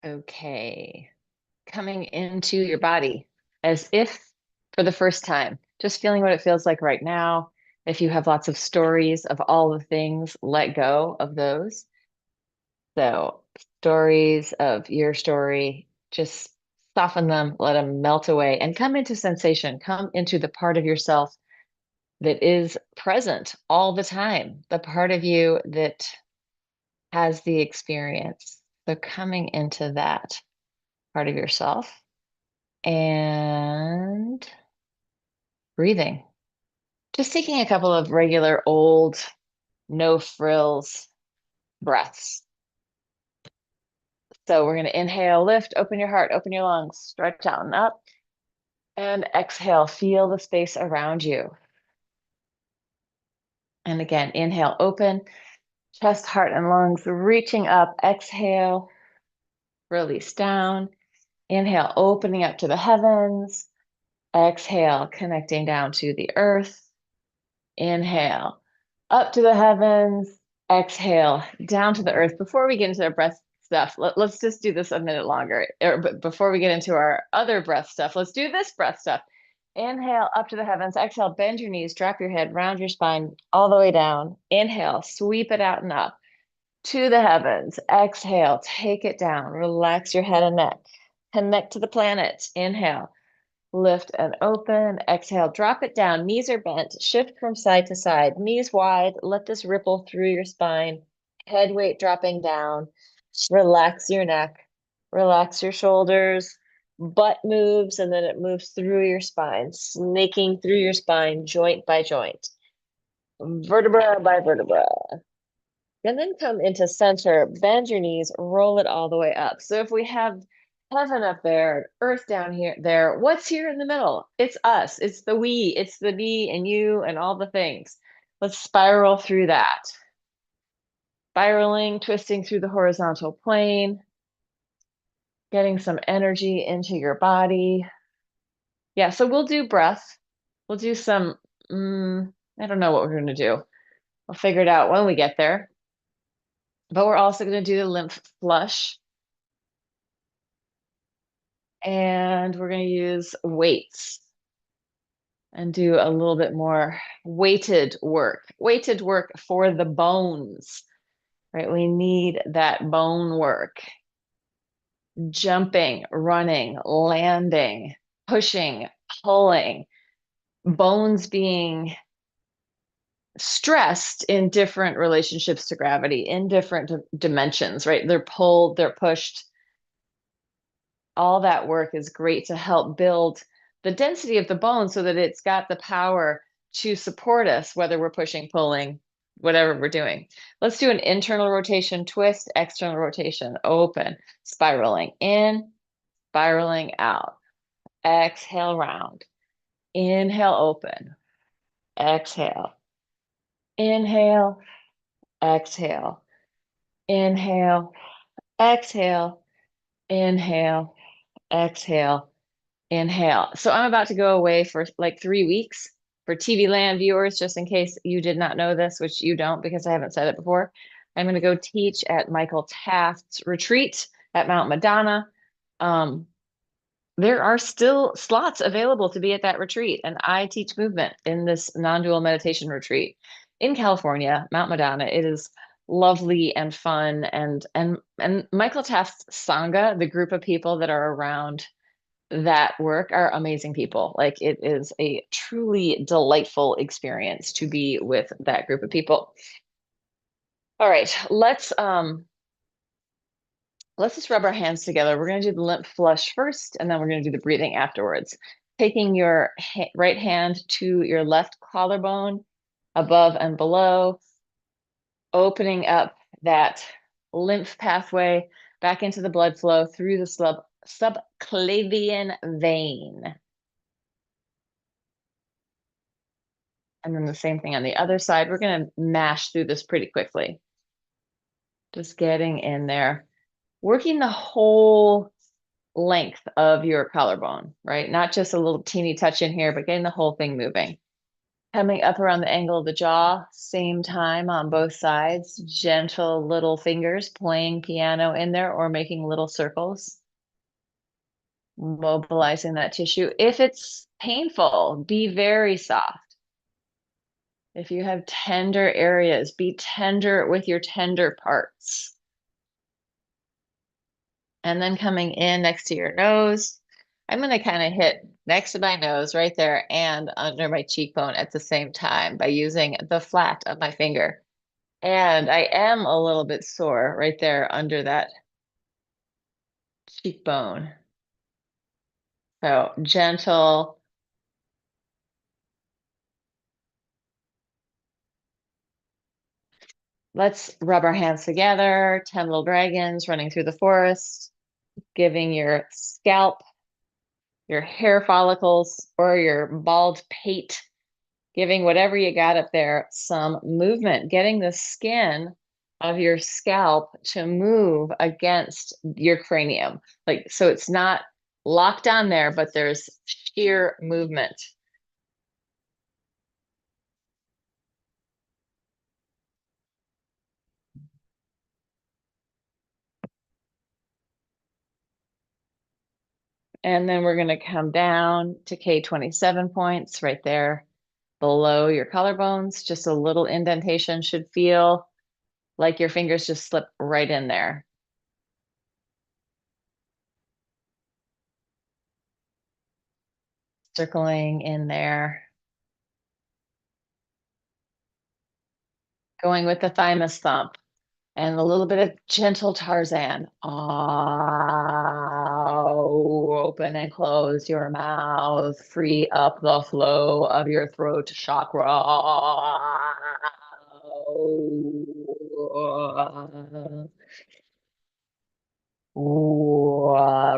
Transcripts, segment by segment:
Okay. Coming into your body as if for the first time, just feeling what it feels like right now. If you have lots of stories of all the things, let go of those. So, stories of your story, just soften them, let them melt away, and come into sensation. Come into the part of yourself that is present all the time, the part of you that has the experience. So, coming into that part of yourself and breathing. Just taking a couple of regular old, no frills breaths. So we're going to inhale, lift, open your heart, open your lungs, stretch out and up. And exhale, feel the space around you. And again, inhale, open, chest, heart, and lungs reaching up. Exhale, release down. Inhale, opening up to the heavens. Exhale, connecting down to the earth. Inhale, up to the heavens. Exhale, down to the earth. Before we get into our breath stuff, let's just do this a minute longer. But before we get into our other breath stuff, let's do this breath stuff. Inhale, up to the heavens. Exhale, bend your knees, drop your head, round your spine all the way down. Inhale, sweep it out and up to the heavens. Exhale, take it down. Relax your head and neck. Connect to the planet. Inhale. Lift and open. Exhale, drop it down. Knees are bent. Shift from side to side. Knees wide. Let this ripple through your spine. Head weight dropping down. Relax your neck. Relax your shoulders. Butt moves and then it moves through your spine, snaking through your spine, joint by joint, vertebra by vertebra. And then come into center, bend your knees, roll it all the way up. So if we have heaven up there, earth down here, there, what's here in the middle? It's us, it's the we, it's the me and you and all the things. Let's spiral through that. Spiraling, twisting through the horizontal plane, getting some energy into your body. Yeah, so we'll do breath. We'll do some, I don't know what we're going to do. I'll figure it out when we get there. But we're also going to do the lymph flush. And we're going to use weights and do a little bit more weighted work for the bones, right? We need that bone work, jumping, running, landing, pushing, pulling, bones being stressed in different relationships to gravity, in different dimensions, right? They're pulled, they're pushed. All that work is great to help build the density of the bone so that it's got the power to support us, whether we're pushing, pulling, whatever we're doing. Let's do an internal rotation, twist, external rotation, open, spiraling in, spiraling out. Exhale, round. Inhale, open. Exhale. Inhale, exhale. Inhale, exhale. Inhale, exhale. Inhale. So I'm about to go away for like 3 weeks for TV Land viewers, just in case you did not know this, which you don't because I haven't said it before. I'm going to go teach at Michael Taft's retreat at Mount Madonna. There are still slots available to be at that retreat, and I teach movement in this non-dual meditation retreat in California, Mount Madonna. It is lovely and fun, and Michael Taft's Sangha, the group of people that are around that work, are amazing people. Like, it is a truly delightful experience to be with that group of people. All right, let's just rub our hands together. We're going to do the lymph flush first, and then we're going to do the breathing afterwards. Taking your right hand to your left collarbone, above and below, opening up that lymph pathway back into the blood flow through the subclavian vein. And then the same thing on the other side. We're going to mash through this pretty quickly. Just getting in there, working the whole length of your collarbone, right? Not just a little teeny touch in here, but getting the whole thing moving. Coming up around the angle of the jaw, same time on both sides, gentle little fingers playing piano in there or making little circles, mobilizing that tissue. If it's painful, be very soft. If you have tender areas, be tender with your tender parts. And then coming in next to your nose, I'm going to kind of hit next to my nose right there and under my cheekbone at the same time by using the flat of my finger. And I am a little bit sore right there under that cheekbone. So gentle. Let's rub our hands together, 10 little dragons running through the forest, giving your scalp, your hair follicles, or your bald pate, giving whatever you got up there some movement, getting the skin of your scalp to move against your cranium. Like, so it's not locked on there, but there's sheer movement. And then we're going to come down to K27 points right there below your collarbones. Just a little indentation, should feel like your fingers just slip right in there. Circling in there. Going with the thymus thump and a little bit of gentle Tarzan. Oh, open and close your mouth. Free up the flow of your throat chakra.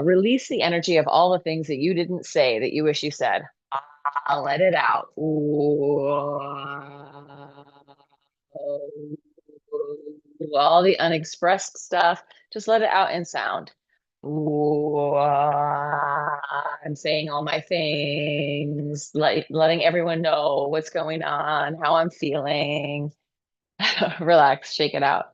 Release the energy of all the things that you didn't say that you wish you said. Let it out. All the unexpressed stuff, just let it out in sound. I'm saying all my things, like letting everyone know what's going on, how I'm feeling. Relax, shake it out.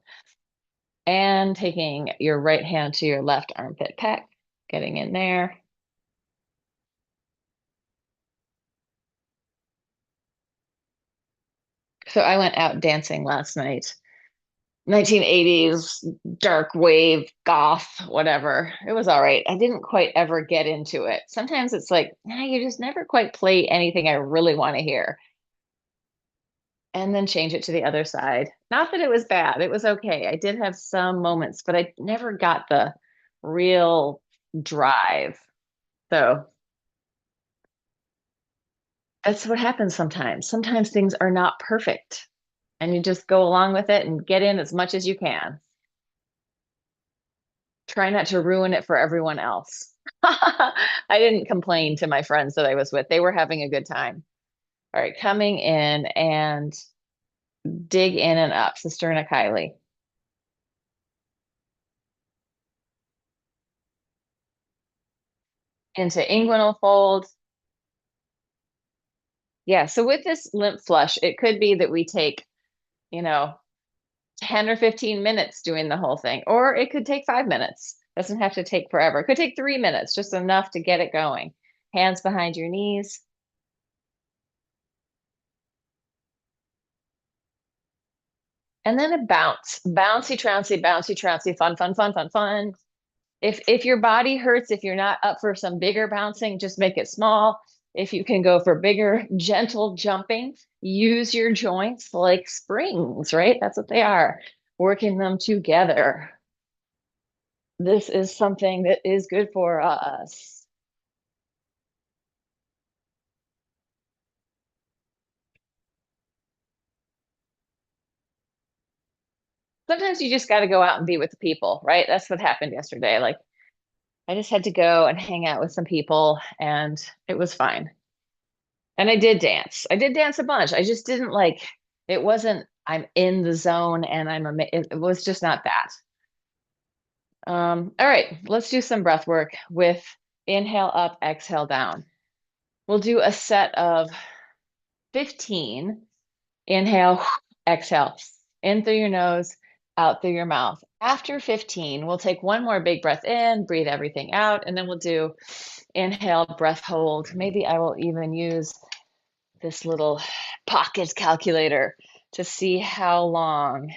And taking your right hand to your left armpit pec, getting in there. So I went out dancing last night. 1980s, dark wave, goth, whatever. It was all right. I didn't quite ever get into it. Sometimes it's like, you just never quite play anything I really want to hear. And then change it to the other side. Not that it was bad, it was okay. I did have some moments, but I never got the real drive. So that's what happens sometimes. Sometimes things are not perfect and you just go along with it and get in as much as you can. Try not to ruin it for everyone else. I didn't complain to my friends that I was with. They were having a good time. All right, coming in and dig in and up, Cisterna Kylie. Into inguinal fold. Yeah, so with this lymph flush, it could be that we take, 10 or 15 minutes doing the whole thing, or it could take 5 minutes. Doesn't have to take forever. It could take 3 minutes, just enough to get it going. Hands behind your knees. And then a bounce, bouncy, trouncy, fun, fun, fun, fun, fun. If your body hurts, if you're not up for some bigger bouncing, just make it small. If you can go for bigger, gentle jumping, use your joints like springs, right? That's what they are, working them together. This is something that is good for us. Sometimes you just got to go out and be with the people, right? That's what happened yesterday. Like, I just had to go and hang out with some people and it was fine. And I did dance. I did dance a bunch. I just didn't like, it wasn't, I'm in the zone and it was just not that. All right, let's do some breath work with inhale up, exhale down. We'll do a set of 15, inhale, exhale, in through your nose, out through your mouth. After 15, we'll take one more big breath in, breathe everything out, and then we'll do inhale, breath hold. Maybe I will even use this little pocket calculator to see how long.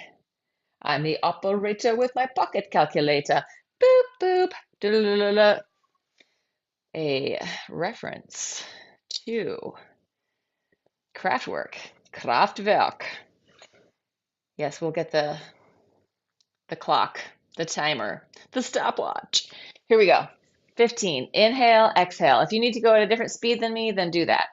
I'm the operator with my pocket calculator. Boop, boop, da-da-da-da-da. A reference to Kraftwerk. Yes, we'll get the clock, the timer, the stopwatch. Here we go. 15. Inhale, exhale. If you need to go at a different speed than me, then do that.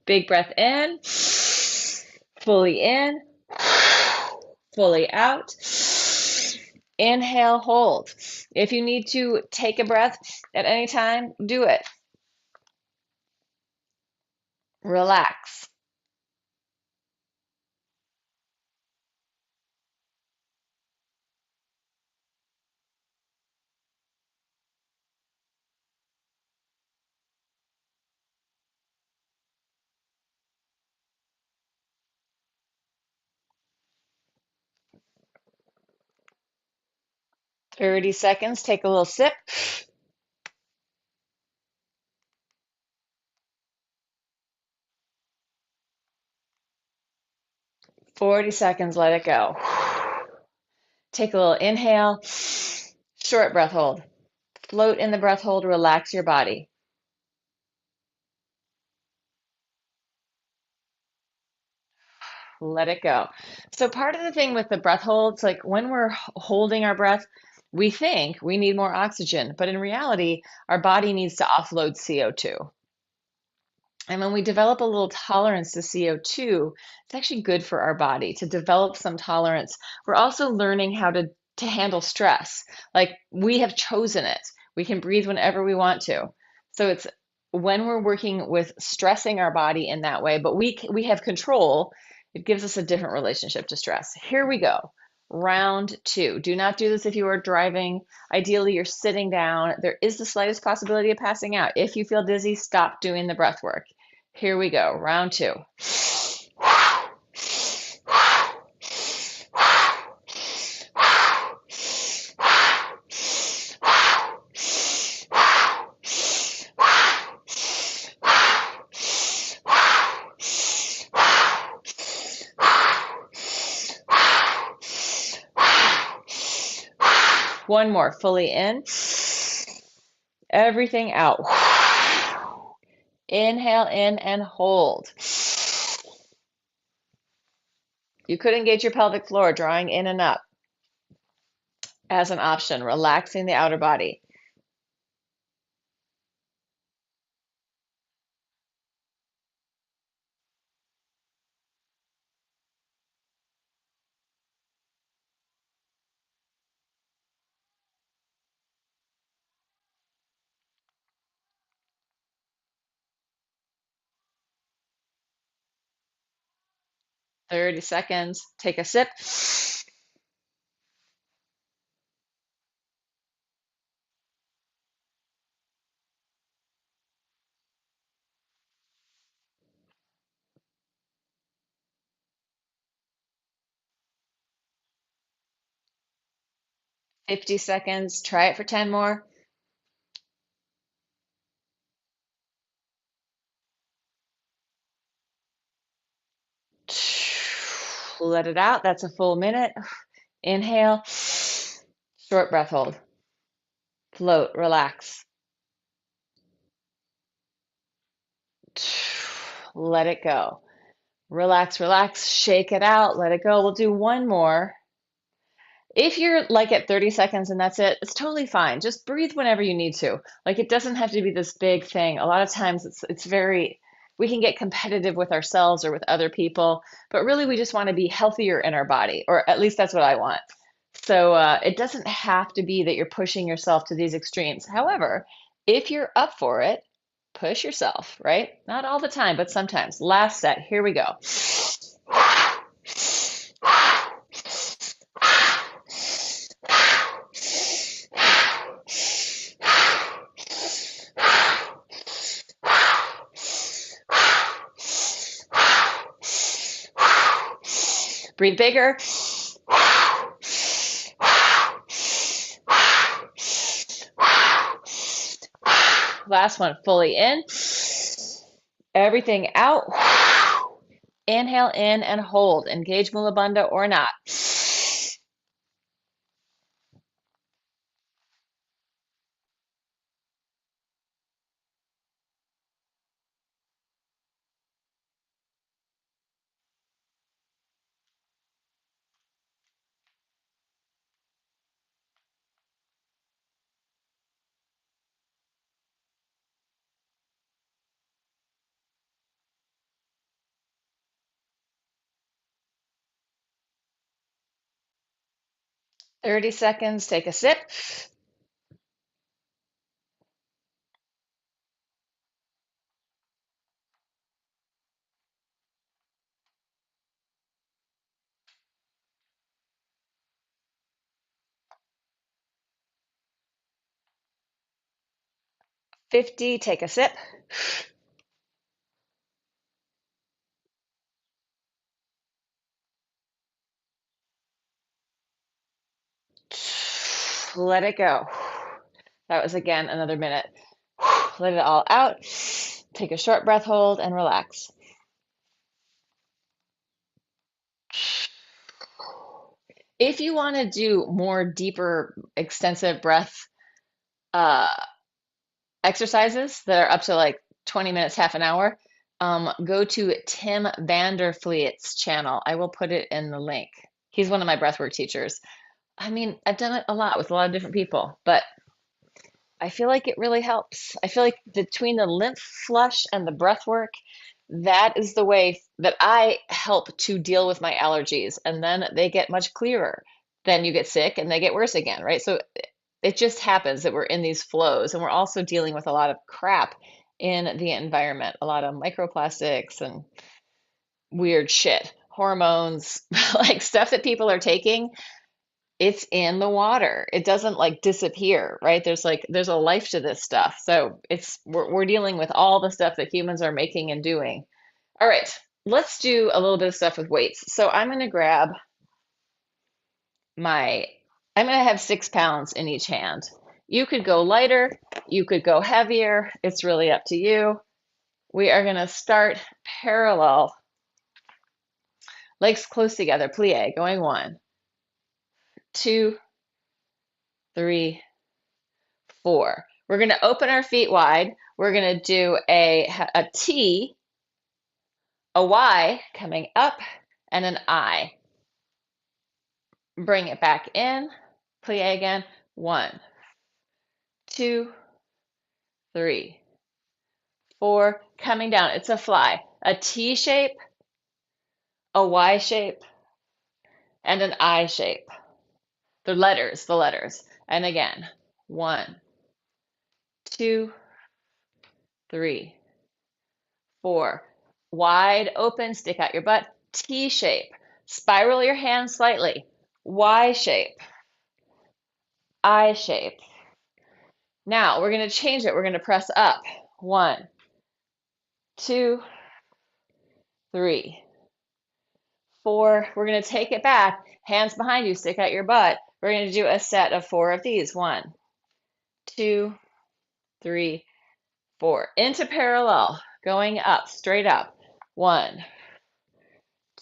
Big breath in, fully out. Inhale, hold. If you need to take a breath at any time, do it. Relax. Thirty seconds, take a little sip. 40 seconds, let it go. Take a little inhale, short breath hold. Float in the breath hold, relax your body. Let it go. So part of the thing with the breath holds, like when we're holding our breath, we think we need more oxygen, but in reality, our body needs to offload CO2. And when we develop a little tolerance to CO2, it's actually good for our body to develop some tolerance. We're also learning how to handle stress. Like we have chosen it. We can breathe whenever we want to. So it's when we're working with stressing our body in that way, but we have control, it gives us a different relationship to stress. Here we go. Round two. Do not do this if you are driving. Ideally, you're sitting down. There is the slightest possibility of passing out. If you feel dizzy, stop doing the breath work. Here we go, round two. One more, fully in. Everything out. Inhale in and hold. You could engage your pelvic floor, drawing in and up as an option, relaxing the outer body. Thirty seconds, take a sip. Fifty seconds, try it for 10 more. Let it out, that's a full minute. Inhale, short breath hold. Float, relax. Let it go. Relax, relax, shake it out, let it go. We'll do one more. If you're like at 30 seconds and that's it, it's totally fine. Just breathe whenever you need to. Like it doesn't have to be this big thing. A lot of times it's very we can get competitive with ourselves or with other people, but really we just want to be healthier in our body, or at least that's what I want. So it doesn't have to be that you're pushing yourself to these extremes. However, if you're up for it, push yourself, right? Not all the time, but sometimes. Last set, here we go. Breathe bigger. Last one, fully in. Everything out. Inhale in and hold. Engage Mula Bandha or not. 30 seconds, take a sip. Fifty, take a sip. Let it go. That was again another minute. Let it all out. Take a short breath hold and relax. If you want to do more deeper, extensive breath uh, exercises that are up to like 20 minutes, half an hour, go to Tim Vanderfleet's channel. I will put it in the link. He's one of my breathwork teachers. I mean, I've done it a lot with a lot of different people, but I feel like it really helps. I feel like between the lymph flush and the breath work, that is the way that I help to deal with my allergies. And then they get much clearer. Then you get sick and they get worse again, right? So it just happens that we're in these flows and we're also dealing with a lot of crap in the environment, a lot of microplastics and weird shit, hormones, like stuff that people are taking. It's in the water. It doesn't like disappear, right? There's a life to this stuff. So we're dealing with all the stuff that humans are making and doing. All right, let's do a little bit of stuff with weights. So my I'm gonna have 6 pounds in each hand. You could go lighter, you could go heavier. It's really up to you. We are gonna start parallel, legs close together, plie, going 1, 2, 3, 4. We're going to open our feet wide. We're going to do a T, a Y coming up, and an I. Bring it back in. Plie again. 1, 2, 3, 4. Coming down. It's a fly. A T shape, a Y shape, and an I shape. The letters. And again. 1, 2, 3, 4. Wide open, stick out your butt. T shape. Spiral your hands slightly. Y shape. I shape. Now we're going to change it. We're going to press up. 1, 2, 3, 4. We're going to take it back. Hands behind you, stick out your butt. We're going to do a set of 4 of these. 1, 2, 3, 4. Into parallel. Going up, straight up. 1,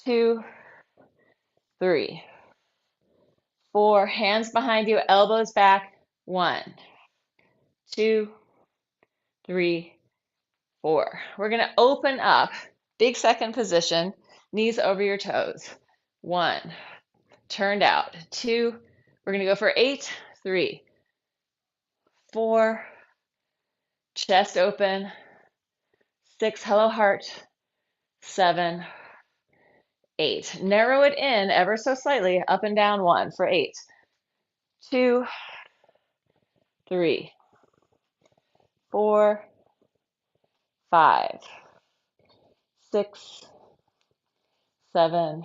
2, 3, 4. Hands behind you, elbows back. 1, 2, 3, 4. We're going to open up. Big second position. Knees over your toes. 1. Turned out. 2. We're going to go for 8. 3, 4. Chest open. 6. Hello, heart. 7, 8. Narrow it in ever so slightly. Up and down 1 for 8. 2, 3, 4, 5, 6, 7,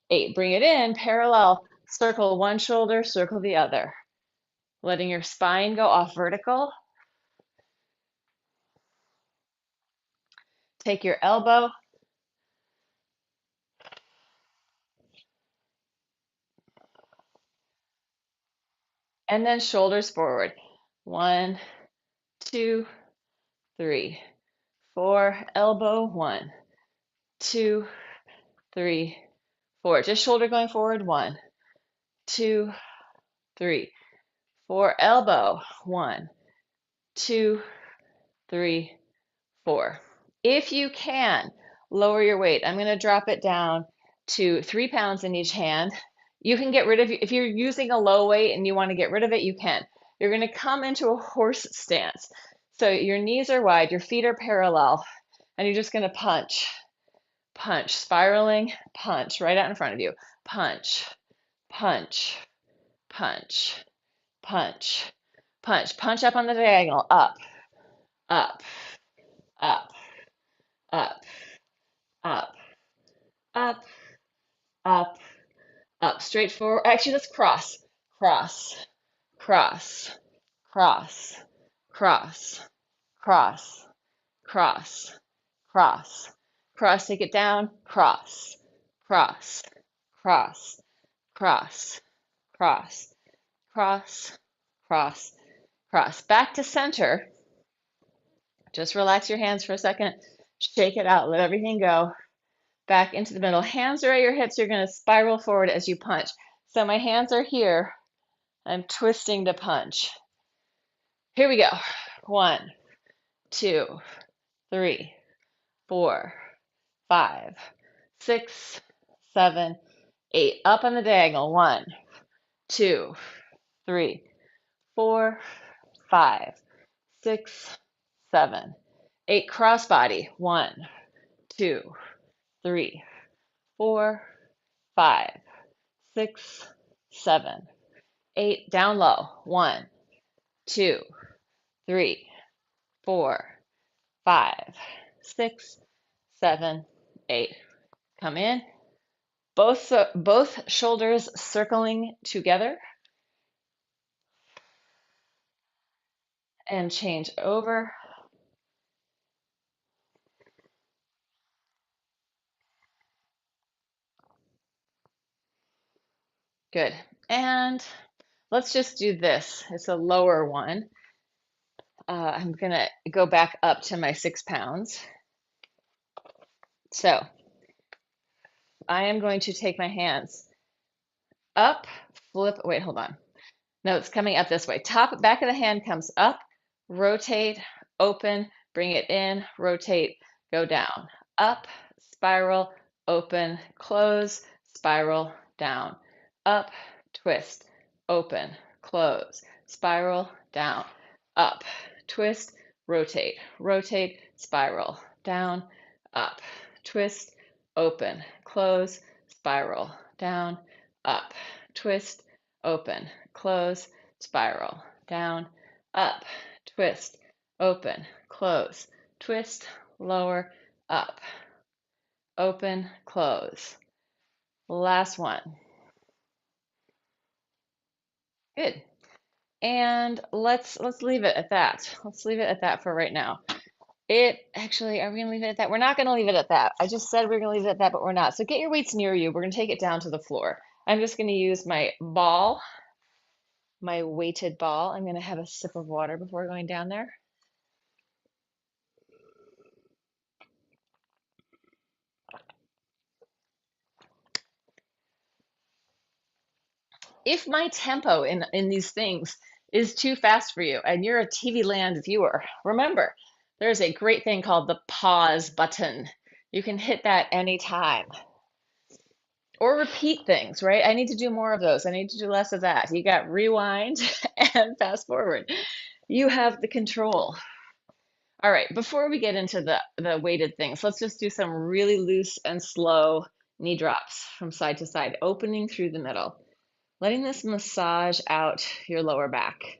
8. Bring it in, parallel. Circle one shoulder, circle the other. Letting your spine go off vertical. Take your elbow. And then shoulders forward. 1, 2, 3, 4. Elbow. 1, 2, 3, 4. Just shoulder going forward. 1, 2, 3, 4. Elbow. 1, 2, 3, 4. If you can, lower your weight. I'm going to drop it down to 3 pounds in each hand. You can get rid of, if you're using a low weight and you want to get rid of it, you can. You're going to come into a horse stance. So your knees are wide, your feet are parallel, and you're just going to punch, punch, spiraling, punch right out in front of you. Punch, punch, punch, punch, punch, punch up on the diagonal, up, up, up, up, up, up, up, up, straight forward. Actually, let's cross, cross, cross, cross, cross, cross, cross, cross, cross, take it down, cross, cross, cross, cross, cross, cross, cross, cross. Back to center. Just relax your hands for a second. Shake it out. Let everything go. Back into the middle. Hands are at your hips. You're going to spiral forward as you punch. So my hands are here. I'm twisting to punch. Here we go. 1, 2, 3, 4, 5, 6, 7, 8. Up on the diagonal. 1, 2, 3, 4, 5, 6, 7, 8. Crossbody. 1, 2, 3, 4, 5, 6, 7, 8. Down low. 1, 2, 3, 4, 5, 6, 7, 8. Come in. Both shoulders circling together. And change over. Good. And let's just do this. It's a lower one. I'm going to go back up to my 6 pounds. So I am going to take my hands up, flip, wait, hold on. No, it's coming up this way. Top, back of the hand comes up, rotate, open, bring it in, rotate, go down. Up, spiral, open, close, spiral, down. Up, twist, open, close, spiral, down. Up, twist, rotate, rotate, spiral, down, up, twist, open, close, spiral, down, up, twist, open, close, spiral, down, up, twist, open, close, twist, lower, up, open, close. Last one. Good. And let's leave it at that. Let's leave it at that for right now. It actually, are we gonna leave it at that? We're not gonna leave it at that. I just said we're gonna leave it at that, but we're not. So get your weights near you. We're gonna take it down to the floor. I'm just gonna use my ball, my weighted ball. I'm gonna have a sip of water before going down there. If my tempo in these things is too fast for you and you're a TV Land viewer, remember, there's a great thing called the pause button. You can hit that anytime. Or repeat things, right? I need to do more of those. I need to do less of that. You got rewind and fast forward. You have the control. All right, before we get into the weighted things, let's just do some really loose and slow knee drops from side to side, opening through the middle. letting this massage out your lower back.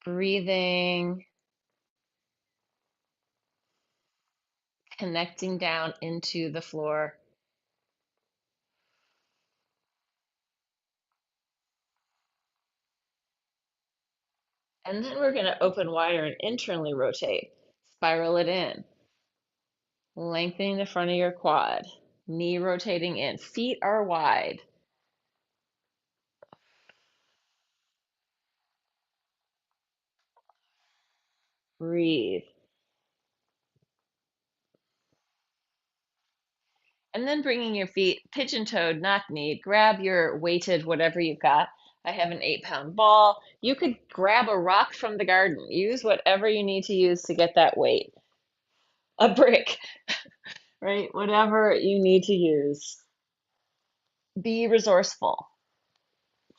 Breathing, connecting down into the floor. And then we're going to open wider and internally rotate. Spiral it in. Lengthening the front of your quad. Knee rotating in. Feet are wide. Breathe. And then bringing your feet pigeon-toed, knock-kneed. Grab your weighted whatever you've got. I have an 8-pound ball. You could grab a rock from the garden. Use whatever you need to use to get that weight. A brick, right? Whatever you need to use. Be resourceful.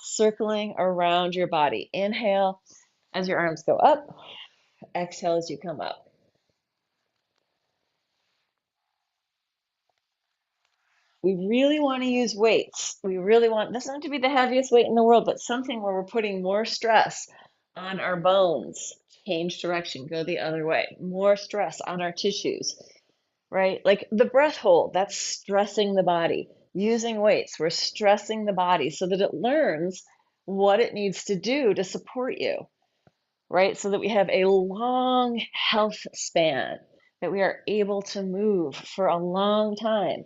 Circling around your body. Inhale as your arms go up. Exhale as you come up. We really want to use weights. We really want, doesn't have to be the heaviest weight in the world, but something where we're putting more stress on our bones. Change direction, go the other way. More stress on our tissues, right? Like the breath hold, that's stressing the body. Using weights, we're stressing the body so that it learns what it needs to do to support you, right? So that we have a long health span, that we are able to move for a long time.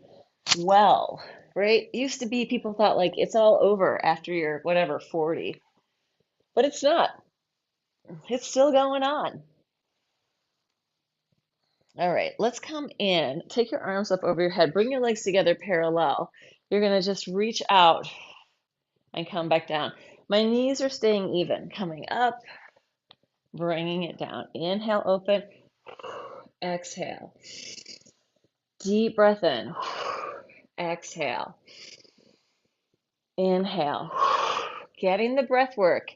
Well, right? Used to be people thought like it's all over after you're whatever, 40, but it's not. It's still going on. All right, let's come in. Take your arms up over your head. Bring your legs together parallel. You're going to just reach out and come back down. My knees are staying even. Coming up, bringing it down. Inhale, open. Exhale. Deep breath in. Exhale. Inhale. Getting the breath work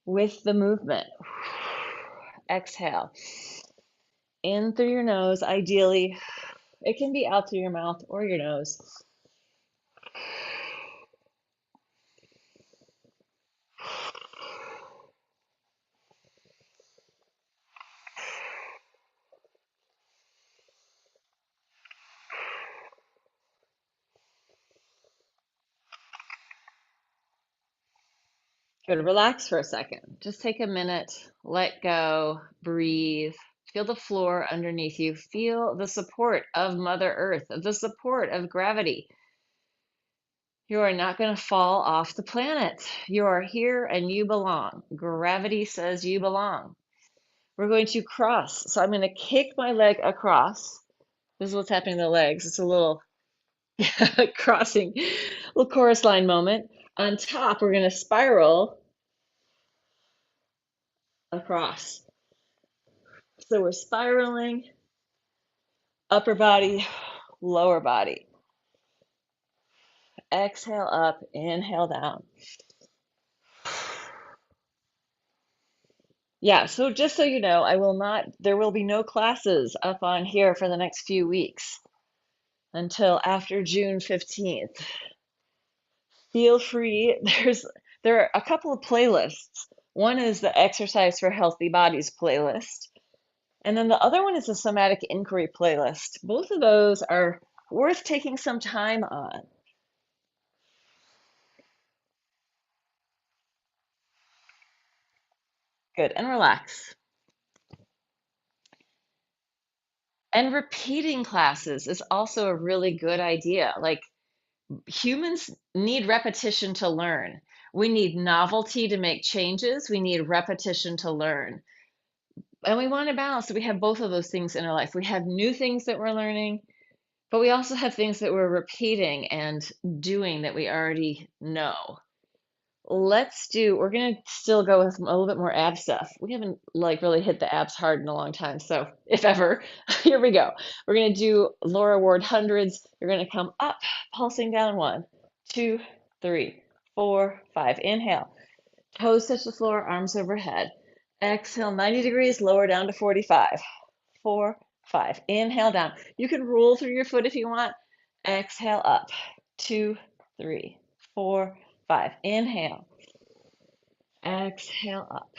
with the movement. Exhale. In through your nose, ideally. It can be out through your mouth or your nose. Good. Relax for a second. Just take a minute, let go, breathe. Feel the floor underneath you. Feel the support of Mother Earth, the support of gravity. You are not going to fall off the planet. You are here and you belong. Gravity says you belong. We're going to cross. So I'm going to kick my leg across. This is what's happening to the legs. It's a little crossing, little chorus line moment. On top, we're going to spiral across. So we're spiraling, upper body, lower body. Exhale up, inhale down. Yeah, so just so you know, there will be no classes up on here for the next few weeks until after June 15th. Feel free. There are a couple of playlists. One is the Exercise for Healthy Bodies playlist, and then the other one is the Somatic Inquiry playlist. Both of those are worth taking some time on. Good, and relax. And repeating classes is also a really good idea. Like humans need repetition to learn. We need novelty to make changes. We need repetition to learn. And we want to balance. So we have both of those things in our life. We have new things that we're learning, but we also have things that we're repeating and doing that we already know. We're going to still go with a little bit more ab stuff. We haven't like really hit the abs hard in a long time. So if ever, here we go. We're going to do Laura Ward hundreds. You're going to come up, pulsing down 1, 2, 3, 4, 5. Inhale. Toes touch the floor, arms overhead. Exhale 90 degrees, lower down to 45. 4, 5. Inhale down. You can roll through your foot if you want. Exhale up. 2, 3, 4, 5. Inhale. Exhale up.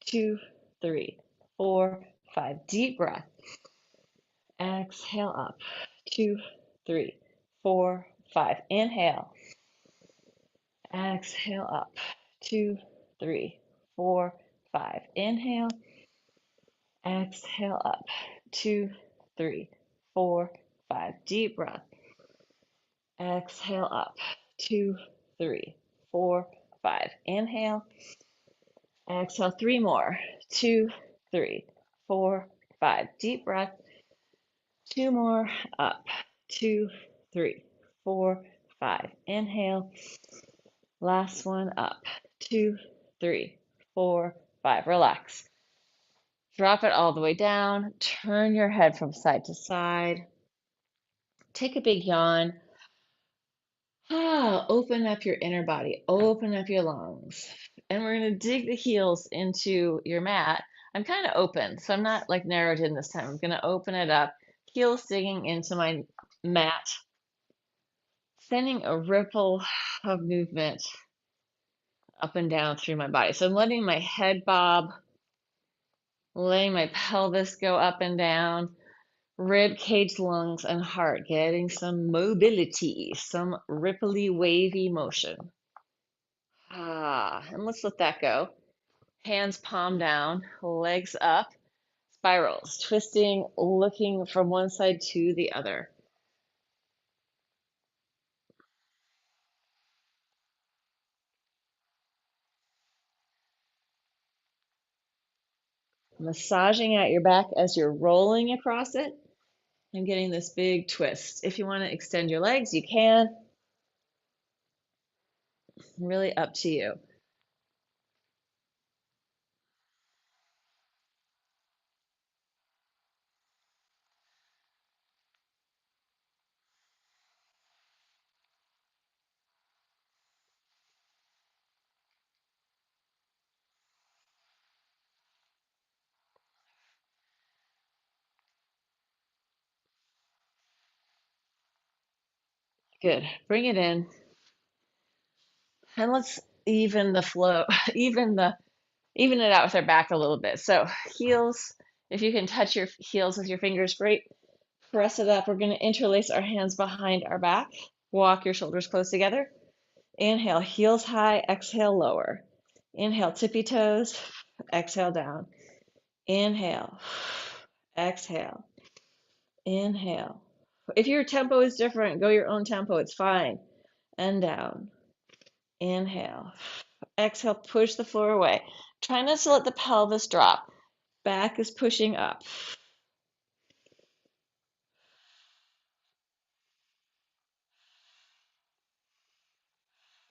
2, 3, 4, 5. Deep breath. Exhale up. 2, 3, 4, 5. Inhale. Exhale up. 2, 3, 4, 5. Inhale. Exhale up. 2, 3, 4, 5. Deep breath. Exhale up. 2, 3, 4, 5. Inhale. Exhale. 3 more. 2, 3, 4, 5. Deep breath. 2 more. Up. 2, 3, 4, 5. Inhale. Last one. Up. 2, 3, 4, 5. Relax. Drop it all the way down. Turn your head from side to side. Take a big yawn. Open up your inner body. Open up your lungs. And we're going to dig the heels into your mat. I'm kind of open, so I'm not like narrowed in this time. I'm going to open it up. Heels digging into my mat. Sending a ripple of movement up and down through my body. So I'm letting my head bob, letting my pelvis go up and down, rib cage, lungs, and heart getting some mobility, some ripply, wavy motion. And let's let that go. Hands palm down, legs up, spirals, twisting, looking from one side to the other. Massaging out your back as you're rolling across it and getting this big twist. If you want to extend your legs, you can. Really up to you. Good. Bring it in. And let's even the flow, even it out with our back a little bit. So heels, if you can touch your heels with your fingers, great. Press it up. We're going to interlace our hands behind our back. Walk your shoulders close together. Inhale, heels high. Exhale, lower. Inhale, tippy toes. Exhale, down. Inhale. Exhale. Inhale. If your tempo is different, go your own tempo. It's fine. And down. Inhale. Exhale, push the floor away. Try not to let the pelvis drop. Back is pushing up.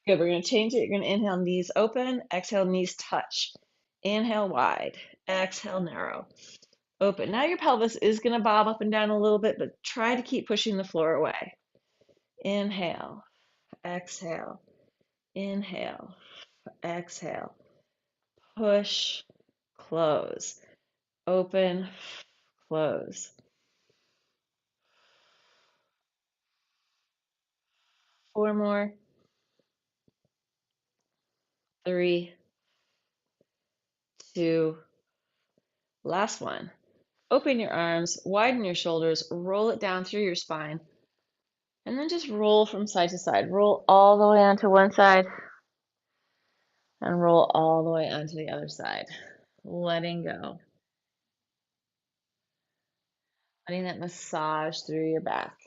Good, we're going to change it. You're going to inhale, knees open. Exhale, knees touch. Inhale, wide. Exhale, narrow. Open. Now your pelvis is going to bob up and down a little bit, but try to keep pushing the floor away. Inhale. Exhale. Inhale. Exhale. Push. Close. Open. Close. 4 more. 3, 2, last one. Open your arms, widen your shoulders, roll it down through your spine, and then just roll from side to side. Roll all the way onto one side and roll all the way onto the other side. Letting go. Letting that massage through your back.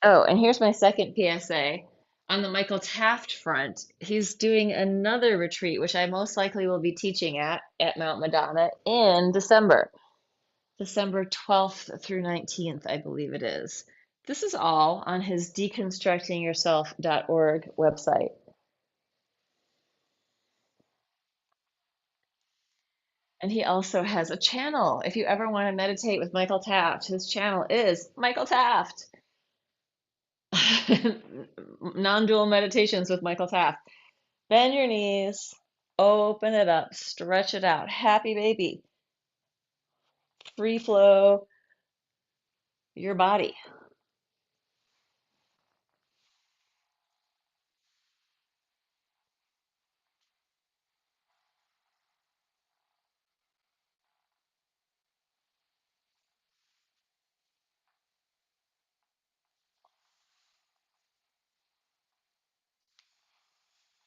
Oh, and here's my second PSA. On the Michael Taft front, he's doing another retreat, which I most likely will be teaching at Mount Madonna in December 12th through 19th, I believe it is. This is all on his deconstructingyourself.org website. And he also has a channel. If you ever want to meditate with Michael Taft, his channel is Michael Taft. Non-dual meditations with Michael Taft. Bend your knees, Open it up, stretch it out. Happy baby. Free flow your body.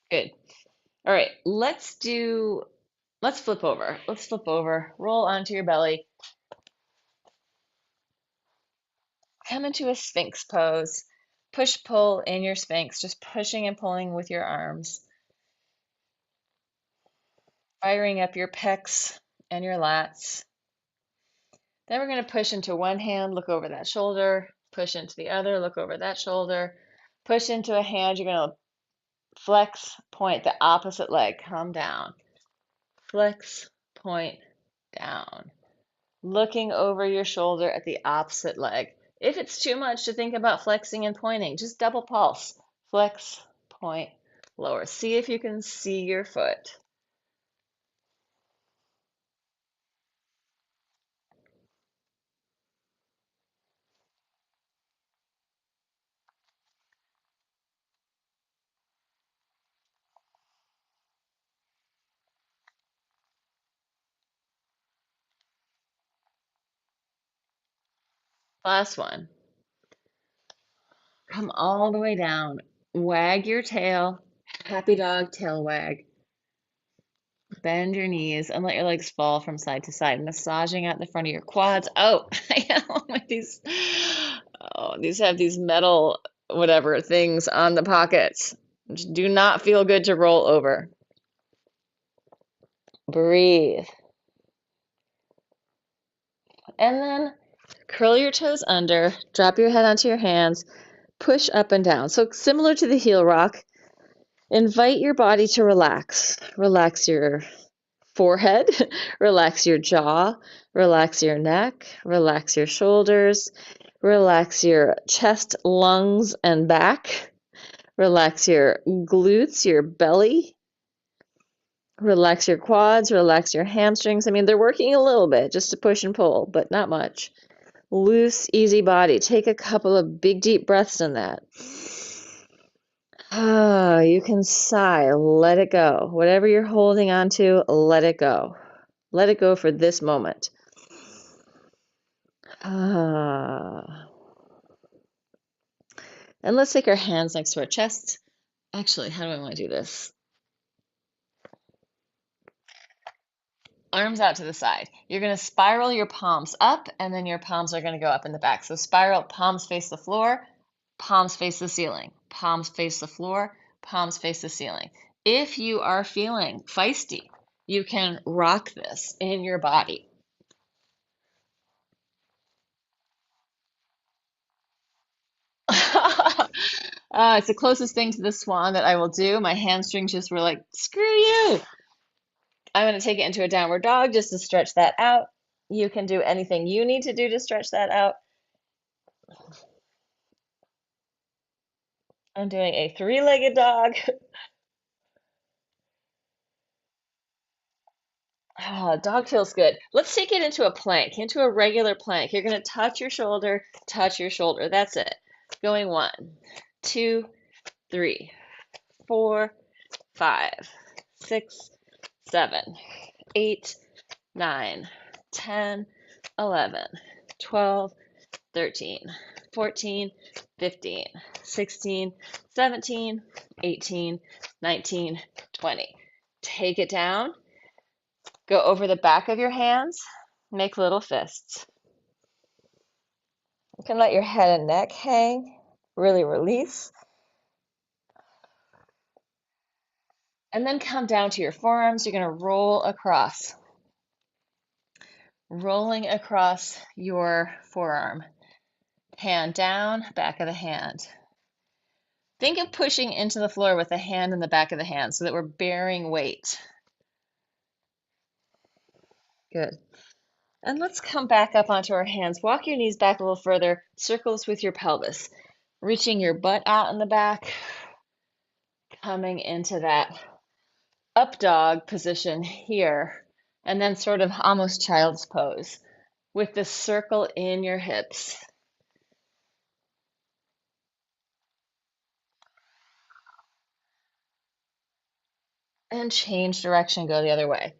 Good. All right, let's flip over. Let's flip over. Roll onto your belly. Come into a Sphinx pose. Push, pull in your Sphinx, just pushing and pulling with your arms. Firing up your pecs and your lats. Then we're going to push into one hand, look over that shoulder, push into the other, look over that shoulder, push into a hand. You're going to flex, point the opposite leg, come down. Flex, point, down. Looking over your shoulder at the opposite leg. If it's too much to think about flexing and pointing, just double pulse. Flex, point, lower. See if you can see your foot. Last one. Come all the way down. Wag your tail. Happy dog tail wag. Bend your knees and let your legs fall from side to side, massaging out the front of your quads. Oh, I know these. Oh, these have these metal whatever things on the pockets. Just do not feel good to roll over. Breathe. And then curl your toes under, drop your head onto your hands, push up and down. So similar to the heel rock, invite your body to relax. Relax your forehead, relax your jaw, relax your neck, relax your shoulders, relax your chest, lungs, and back. Relax your glutes, your belly. Relax your quads, relax your hamstrings. I mean, they're working a little bit just to push and pull, but not much. Loose, easy body. Take a couple of big, deep breaths in that. Ah, you can sigh, let it go. Whatever you're holding on to, let it go. Let it go for this moment. Ah. And let's take our hands next to our chest. Actually, how do I want to do this? Arms out to the side. You're going to spiral your palms up, and then your palms are going to go up in the back. So spiral, palms face the floor, palms face the ceiling, palms face the floor, palms face the ceiling. If you are feeling feisty, you can rock this in your body. It's the closest thing to the swan that I will do. My hamstrings just were like, screw you. I'm going to take it into a downward dog just to stretch that out. You can do anything you need to do to stretch that out. I'm doing a three-legged dog. Dog feels good. Let's take it into a plank, into a regular plank. You're going to touch your shoulder, touch your shoulder. That's it. Going 1, 2, 3, 4, 5, 6, 7, 8, 9, 10, 11, 12, 13, 14, 15, 16, 17, 18, 19, 20. Take it down. Go over the back of your hands. Make little fists. You can let your head and neck hang. Really release. And then come down to your forearms. You're going to roll across. Rolling across your forearm. Hand down, back of the hand. Think of pushing into the floor with the hand in the back of the hand so that we're bearing weight. Good. And let's come back up onto our hands. Walk your knees back a little further. Circles with your pelvis. Reaching your butt out in the back. Coming into that up dog position here, and then sort of almost child's pose with the circle in your hips. And change direction, go the other way.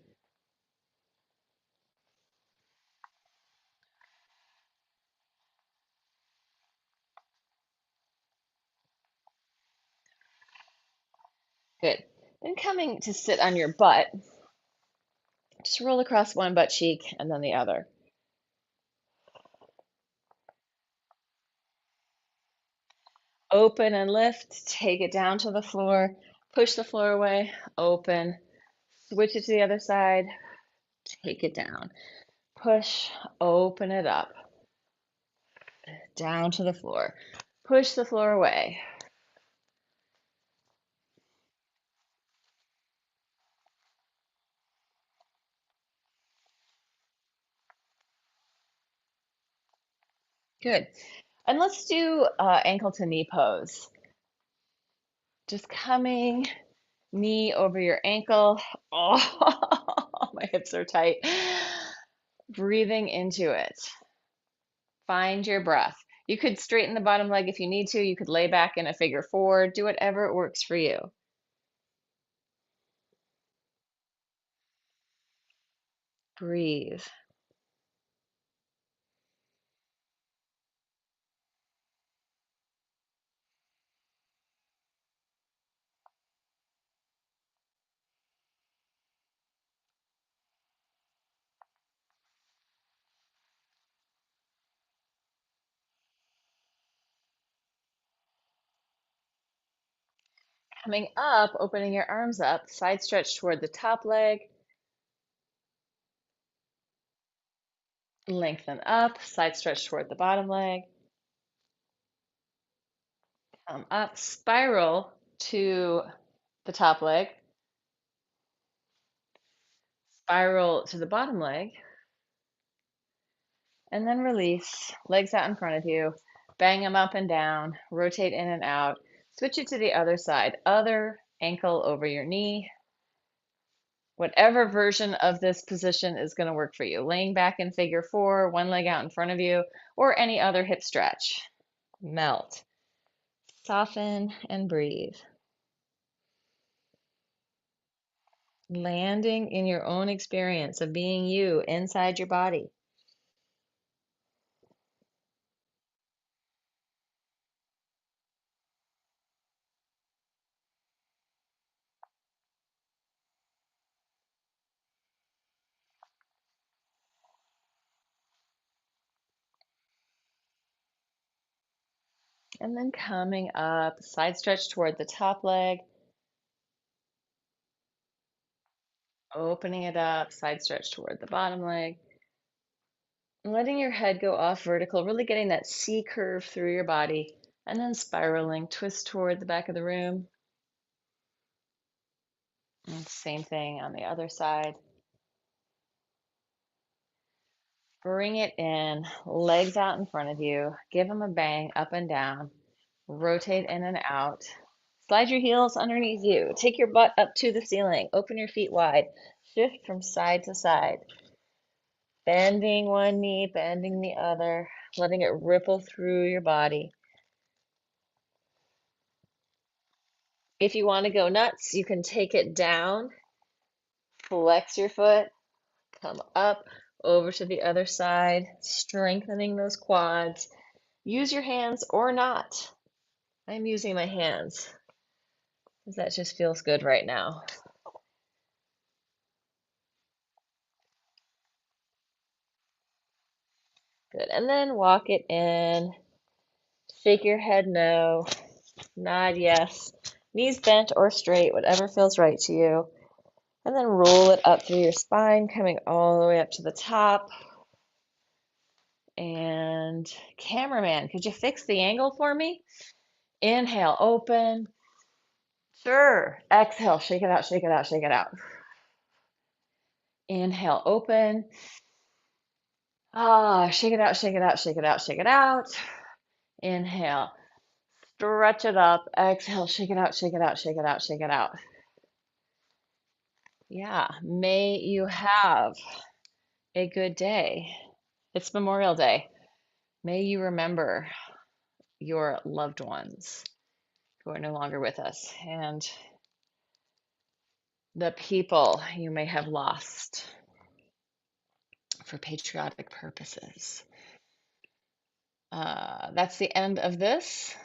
Good. Then coming to sit on your butt, just roll across one butt cheek and then the other. Open and lift, take it down to the floor, push the floor away, open, switch it to the other side, take it down, push, open it up, down to the floor, push the floor away. Good. And let's do ankle to knee pose. Just coming, knee over your ankle. Oh, my hips are tight. Breathing into it. Find your breath. You could straighten the bottom leg if you need to. You could lay back in a figure four. Do whatever works for you. Breathe. Coming up, opening your arms up, side stretch toward the top leg. Lengthen up, side stretch toward the bottom leg. Come up, spiral to the top leg. Spiral to the bottom leg. And then release, legs out in front of you. Bang them up and down, rotate in and out. Switch it to the other side, other ankle over your knee. Whatever version of this position is going to work for you. Laying back in figure four, one leg out in front of you, or any other hip stretch. Melt. Soften and breathe. Landing in your own experience of being you inside your body. And then coming up, side stretch toward the top leg. Opening it up, side stretch toward the bottom leg. Letting your head go off vertical, really getting that C curve through your body, and then spiraling, twist toward the back of the room. And same thing on the other side. Bring it in, legs out in front of you. Give them a bang up and down. Rotate in and out. Slide your heels underneath you. Take your butt up to the ceiling. Open your feet wide. Shift from side to side. Bending one knee, bending the other, letting it ripple through your body. If you want to go nuts, you can take it down, flex your foot, come up, over to the other side, strengthening those quads. Use your hands or not. I'm using my hands because that just feels good right now. Good. And then walk it in. Shake your head no. Nod yes. Knees bent or straight, whatever feels right to you. And then roll it up through your spine, coming all the way up to the top. And cameraman, could you fix the angle for me? Inhale, open. Sure. Exhale, shake it out, shake it out, shake it out. Inhale, open. Ah, shake it out, shake it out, shake it out, shake it out. Inhale, stretch it up. Exhale, shake it out, shake it out, shake it out, shake it out. Yeah, may you have a good day. It's Memorial Day. May you remember your loved ones who are no longer with us and the people you may have lost for patriotic purposes. That's the end of this.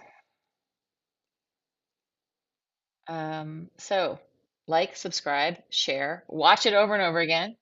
So like, subscribe, share, watch it over and over again.